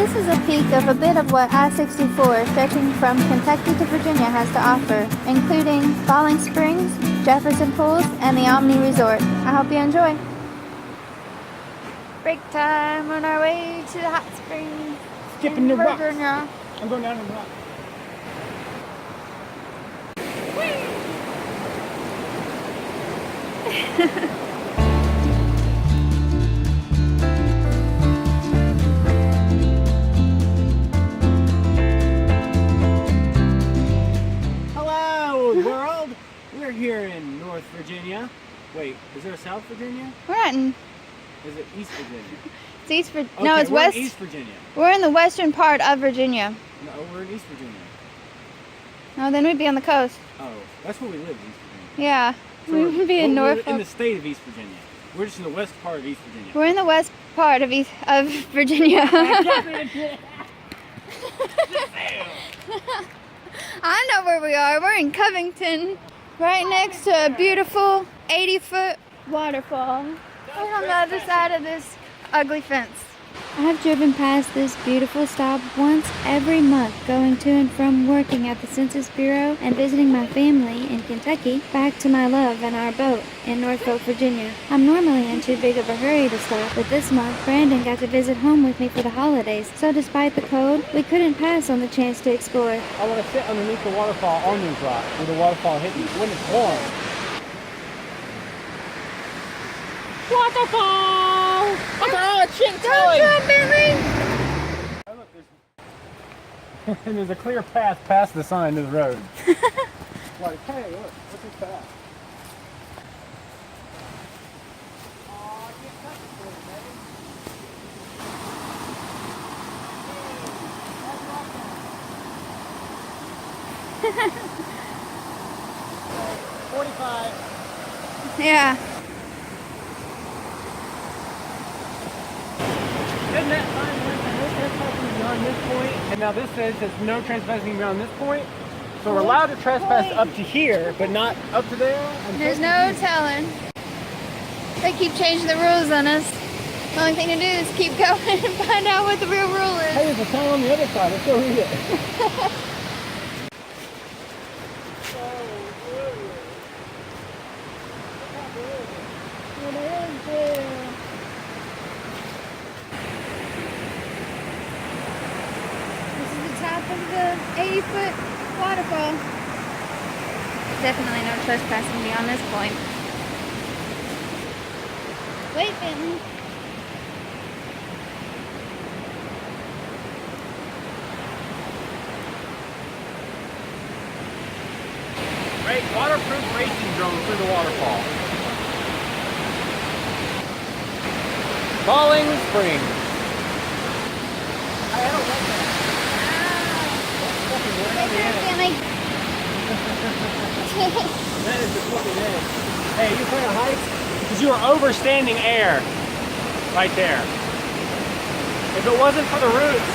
This is a peek of a bit of what I-64 stretching from Kentucky to Virginia has to offer, including Falling Springs, Jefferson Pools, and the Omni Resort. I hope you enjoy. Break time on our way to the hot springs. Skipping the rocks. Virginia. I'm going down the rock. Hello, world! We're here in North Virginia. Wait, is there a South Virginia? We're not in. Is it East Virginia? It's East Virginia. Okay, No, it's we're West. in East Virginia. We're in the western part of Virginia. No, we're in East Virginia. No, then we'd be on the coast. Oh, that's where we live, East Virginia. Yeah, So we would be in we're Norfolk. in the state of East Virginia. We're just in the west part of East Virginia. We're in the west part of Virginia. I know where we are. We're in Covington, right next to a beautiful 80-foot waterfall. We're on the other side of this ugly fence. I've driven past this beautiful stop once every month, going to and from working at the Census Bureau and visiting my family in Kentucky, back to my love and our boat in Norfolk, Virginia. I'm normally in too big of a hurry to stop, but this month Brandon got to visit home with me for the holidays, so despite the cold, we couldn't pass on the chance to explore. I want to sit underneath the waterfall on these rocks where the waterfall hit me when it's warm. Waterfall! Oh, chick Don't jump, Billy! Oh, look, and there's a clear path past the sign to the road. Like, hey, look, what's this path? Oh, I can't touch it for you, baby. Hey, that's rock 45. Yeah. Isn't that sign no trespassing beyond this point? And now this says there's no trespassing beyond this point. So we're allowed to trespass up to here, but not up to there. There's no telling. They keep changing the rules on us. The only thing to do is keep going and find out what the real rule is. Hey, there's a sign on the other side. Let's go read it. Top of the 80-foot waterfall. Definitely no trespassing beyond this point. Wait, Benton. Great waterproof racing drone through the waterfall. Falling Springs. I don't like that. That is the fucking edge. Hey, you trying to hike? Because you are overstanding air right there. If it wasn't for the roots,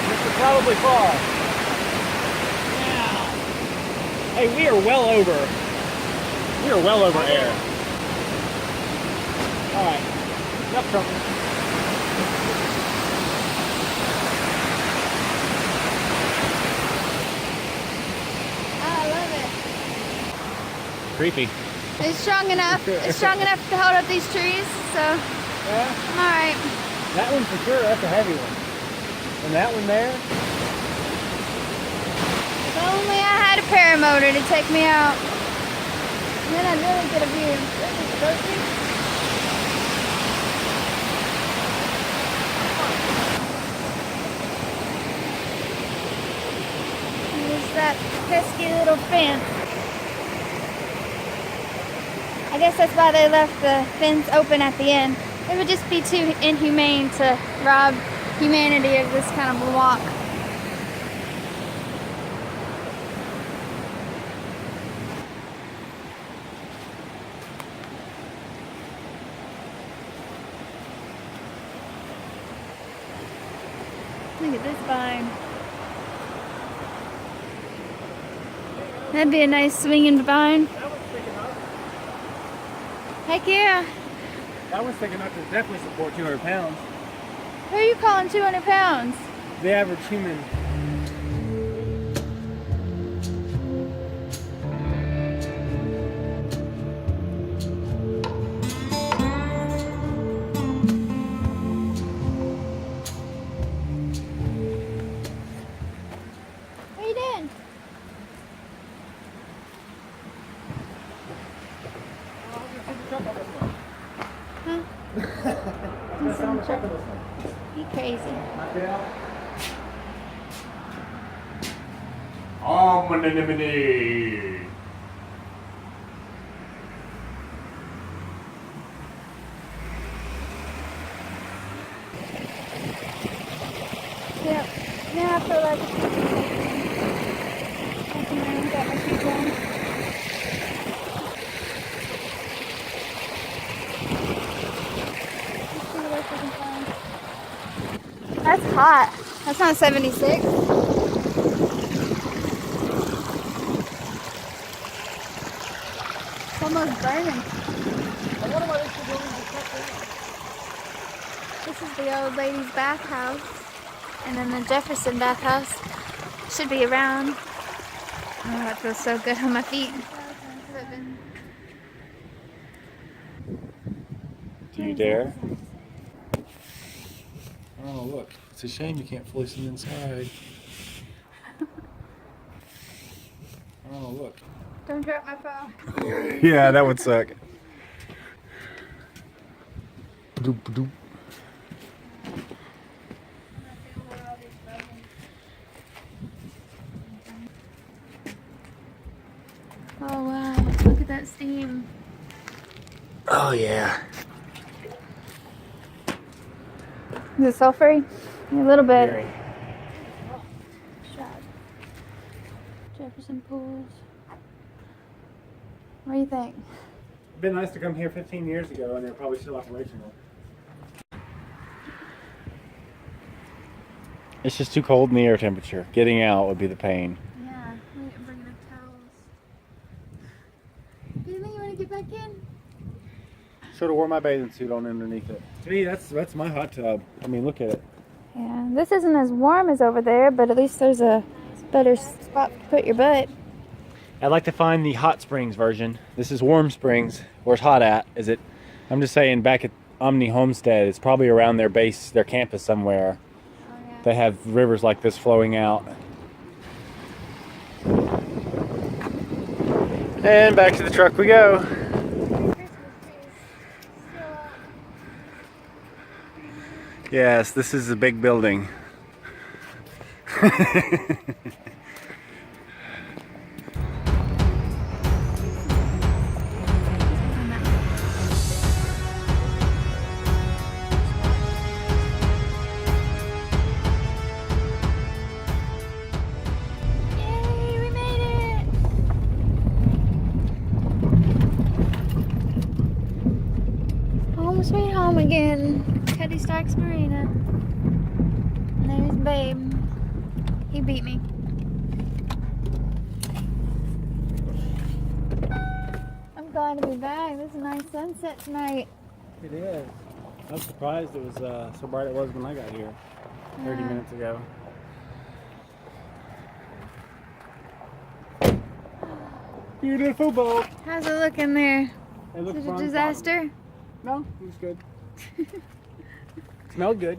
this would probably fall. Yeah. Hey, we are well over air. All right, enough trumping. Creepy. It's strong enough. It's strong enough to hold up these trees, so Yeah? I'm alright. That one for sure, that's a heavy one. And that one there? If only I had a paramotor to take me out. Then I'd really get a view. There's that pesky little fence. I guess that's why they left the fence open at the end. It would just be too inhumane to rob humanity of this kind of walk. Look at this vine. That'd be a nice swinging vine. That one's thick enough. Heck yeah. That one's thick enough to definitely support 200 pounds. Who are you calling 200 pounds? The average human. What are you doing? Huh? You crazy. Yep. Now I feel like I can got my shoes on. Let's see what else we can find. That's hot. That's not 76. It's almost burning. This is the old lady's bathhouse. And then the Jefferson bathhouse should be around. Oh, that feels so good on my feet. Do you dare? Oh, look. It's a shame you can't fully see inside. Oh, look. Don't drop my phone. Yeah, that would suck. Ba-doop, ba-doop. Oh wow, look at that steam. Oh, yeah. Is it sulfury? A little bit. Very. Shot. Jefferson Pools. What do you think? It'd been nice to come here 15 years ago and they're probably still operational. It's just too cold in the air temperature. Getting out would be the pain. Yeah, we didn't bring enough towels. Do you think you want to get back in? Should have wore my bathing suit on underneath it. To me, that's my hot tub. I mean, look at it. Yeah, this isn't as warm as over there, but at least there's a better spot to put your butt. I'd like to find the hot springs version. This is Warm Springs. Where's hot at? Is it? I'm just saying, back at Omni Homestead, it's probably around their base, their campus somewhere. Oh, yeah. They have rivers like this flowing out. And back to the truck we go. Yes, this is a big building. Yay, we made it! Home sweet home again. Teddy Stark's Marina. And there's Babe. He beat me. I'm glad to be back. This is a nice sunset tonight. It is. I was surprised it was so bright it was when I got here 30 minutes ago. Beautiful boat. How's it looking there? It looks Is it a fun. disaster? No, it was good. Smelled good.